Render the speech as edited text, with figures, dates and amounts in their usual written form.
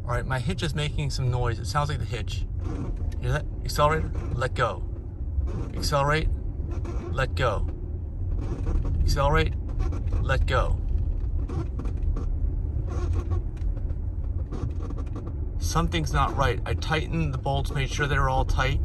All right, my hitch is making some noise. It sounds like the hitch. Hear that? Accelerator, let go. Accelerate, let go. Accelerate, let go. Something's not right. I tightened the bolts, made sure they're all tight.